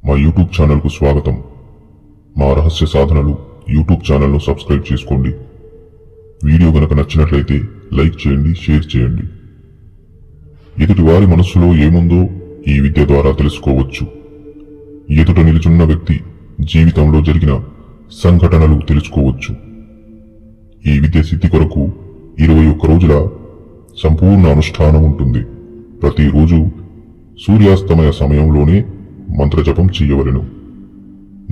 మా యూట్యూబ్ ఛానల్కు స్వాగతం. మా రహస్య సాధనలు యూట్యూబ్ ఛానల్ను సబ్స్క్రైబ్ చేసుకోండి. వీడియో గనక నచ్చినట్లయితే లైక్ చేయండి, షేర్ చేయండి. ఎదుటి వారి మనస్సులో ఏముందో ఈ విద్య ద్వారా తెలుసుకోవచ్చు. ఎదుట నిలుచున్న వ్యక్తి జీవితంలో జరిగిన సంఘటనలు తెలుసుకోవచ్చు. ఈ విద్య సిద్ధి కొరకు 21 రోజుల సంపూర్ణ అనుష్ఠానం ఉంటుంది. ప్రతిరోజు సూర్యాస్తమయ సమయంలోనే మంత్రజపం చేయవలెను.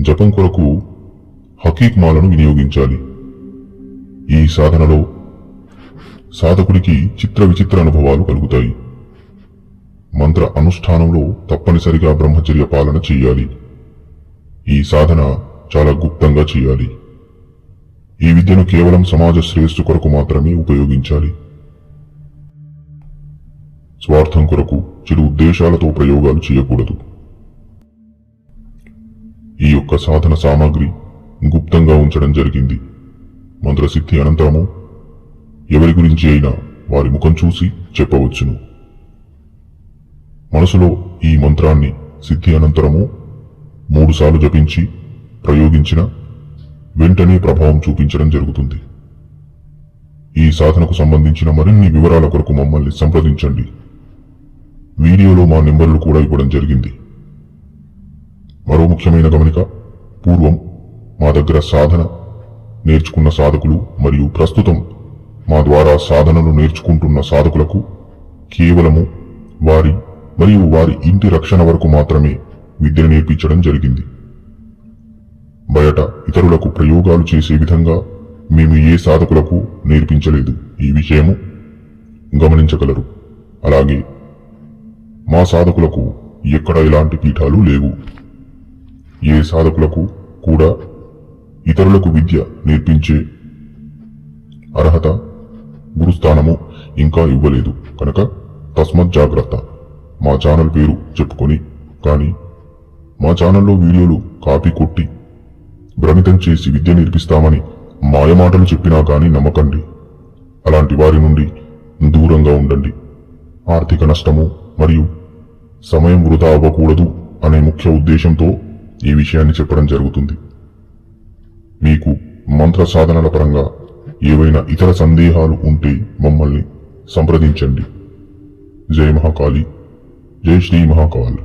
జపం కొరకు హకీక్ మాలను వినియోగించాలి. ఈ సాధనలో సాధకుడికి చిత్ర విచిత్ర అనుభవాలు కలుగుతాయి. మంత్ర అనుష్ఠానంలో తప్పనిసరిగా బ్రహ్మచర్య పాలన చేయాలి. ఈ సాధన చాలా గుప్తంగా చేయాలి. ఈ విద్యను కేవలం సమాజ శ్రేయస్సు కొరకు మాత్రమే ఉపయోగించాలి. స్వార్థం కొరకు చెడు ఉద్దేశాలతో ప్రయోగాలు చేయకూడదు. ఈ యొక్క సాధన సామాగ్రి గుప్తంగా ఉంచడం జరిగింది. మంత్రసిద్ధి అనంతరము ఎవరి గురించి అయినా వారి ముఖం చూసి చెప్పవచ్చును. మనసులో ఈ మంత్రాన్ని సిద్ధి అనంతరము 3 సార్లు జపించి ప్రయోగించిన వెంటనే ప్రభావం చూపించడం జరుగుతుంది. ఈ సాధనకు సంబంధించిన మరిన్ని వివరాల కొరకు మమ్మల్ని సంప్రదించండి. వీడియోలో మా నెంబర్లు కూడా ఇవ్వడం జరిగింది. మరో ముఖ్యమైన గమనిక, పూర్వం మా దగ్గర సాధన నేర్చుకున్న సాధకులు మరియు ప్రస్తుతం మా ద్వారా సాధనలు నేర్చుకుంటున్న సాధకులకు కేవలము వారి మరియు వారి ఇంటి రక్షణ వరకు మాత్రమే విద్యను నేర్పించడం జరిగింది. బయట ఇతరులకు ప్రయోగాలు చేసే విధంగా మేము ఏ సాధకులకు నేర్పించలేదు. ఈ విషయము గమనించగలరు. అలాగే మా సాధకులకు ఎక్కడ ఎలాంటి పీఠాలు లేవు. ఏ సాధకులకు కూడా ఇతరులకు విద్య నేర్పించే అర్హత, గురుస్థానము ఇంకా ఇవ్వలేదు. కనుక తస్మత్ జాగ్రత్త. మా ఛానల్ పేరు చెప్పుకొని కానీ మా ఛానల్లో వీడియోలు కాపీ కొట్టి భ్రమితం చేసి విద్య నేర్పిస్తామని మాయమాటలు చెప్పినా కానీ నమ్మకండి. అలాంటి వారి నుండి దూరంగా ఉండండి. ఆర్థిక నష్టము మరియు సమయం వృధా అవ్వకూడదు అనే ముఖ్య ఉద్దేశంతో ఈ విషయాన్ని చెప్పడం జరుగుతుంది. మీకు మంత్ర సాధనల పరంగా ఏవైనా ఇతర సందేహాలు ఉంటే మమ్మల్ని సంప్రదించండి. జై మహాకాళి, జై శ్రీ మహాకాళి.